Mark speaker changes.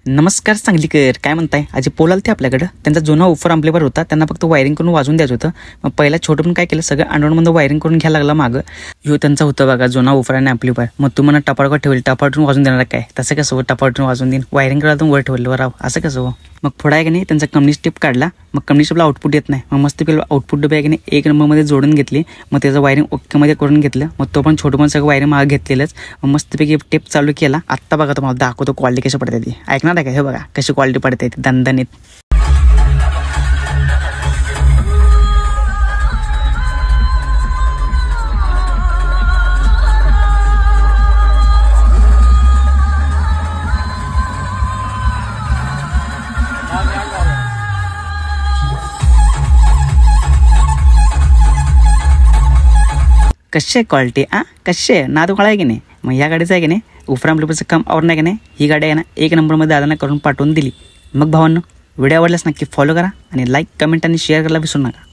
Speaker 1: नमस्कार सांगलीकर, काय म्हणताय? आजी पोलाल ते आपल्याकडं त्यांचा जुना ऑफर अम्प्लिफायर होता, त्यांना फक्त वायरिंग करून वाजून द्यायचं होतं. मग पहिला छोटं पण काय केलं, सगळं अंडरमध्ये वायरिंग करून घ्यायला लागला मागं. ह्यो त्यांचा होतं बघा जुना ऑफर आणि अम्प्लिफायर. मग तुम्हाला टपाळका ठेवली, टपाटून वाजून देणार काय? तसं कसं हो, टपाटून वाजून देईन, वायरिंग करायला वर ठेवलं वर असं कसं हो? मग पुढे आहे की नाही त्यांचा कम्युनिस्ट टिप काढला. मग कम्युनिस्ट टिपला आउटपुट येत नाही. मग मस्त पेला आउटपुट डबे आहे की नाही 1 नंबरमध्ये जोडून घेतली. मग त्याचं वायरिंग ओकेमध्ये करून घेतलं. मग तो पण छोटं पण सगळं वायरिंग मागं घेतलेलंच. मग मस्तपैकी टेप चालू केला. आत्ता बघा तुम्हाला दाखवतो क्वालिटी कशी पडते ती. ऐकणार आहे का? हे बघा कशी क्वालिटी पडते ती दणदणीत. कशी आहे क्वालिटी? कशी आहे? नाद कळा आहे की नाही? मग या गाडीचं आहे की नाही ऑफर अम्प्लिफायरचं काम और नाही की नाही, ही गाडी आहे ना 1 नंबरमध्ये दादांना करून पाठवून दिली. मग भावांनो, व्हिडिओ आवडल्यास नक्की फॉलो करा आणि लाईक, कमेंट आणि शेअर करायला विसरू नका.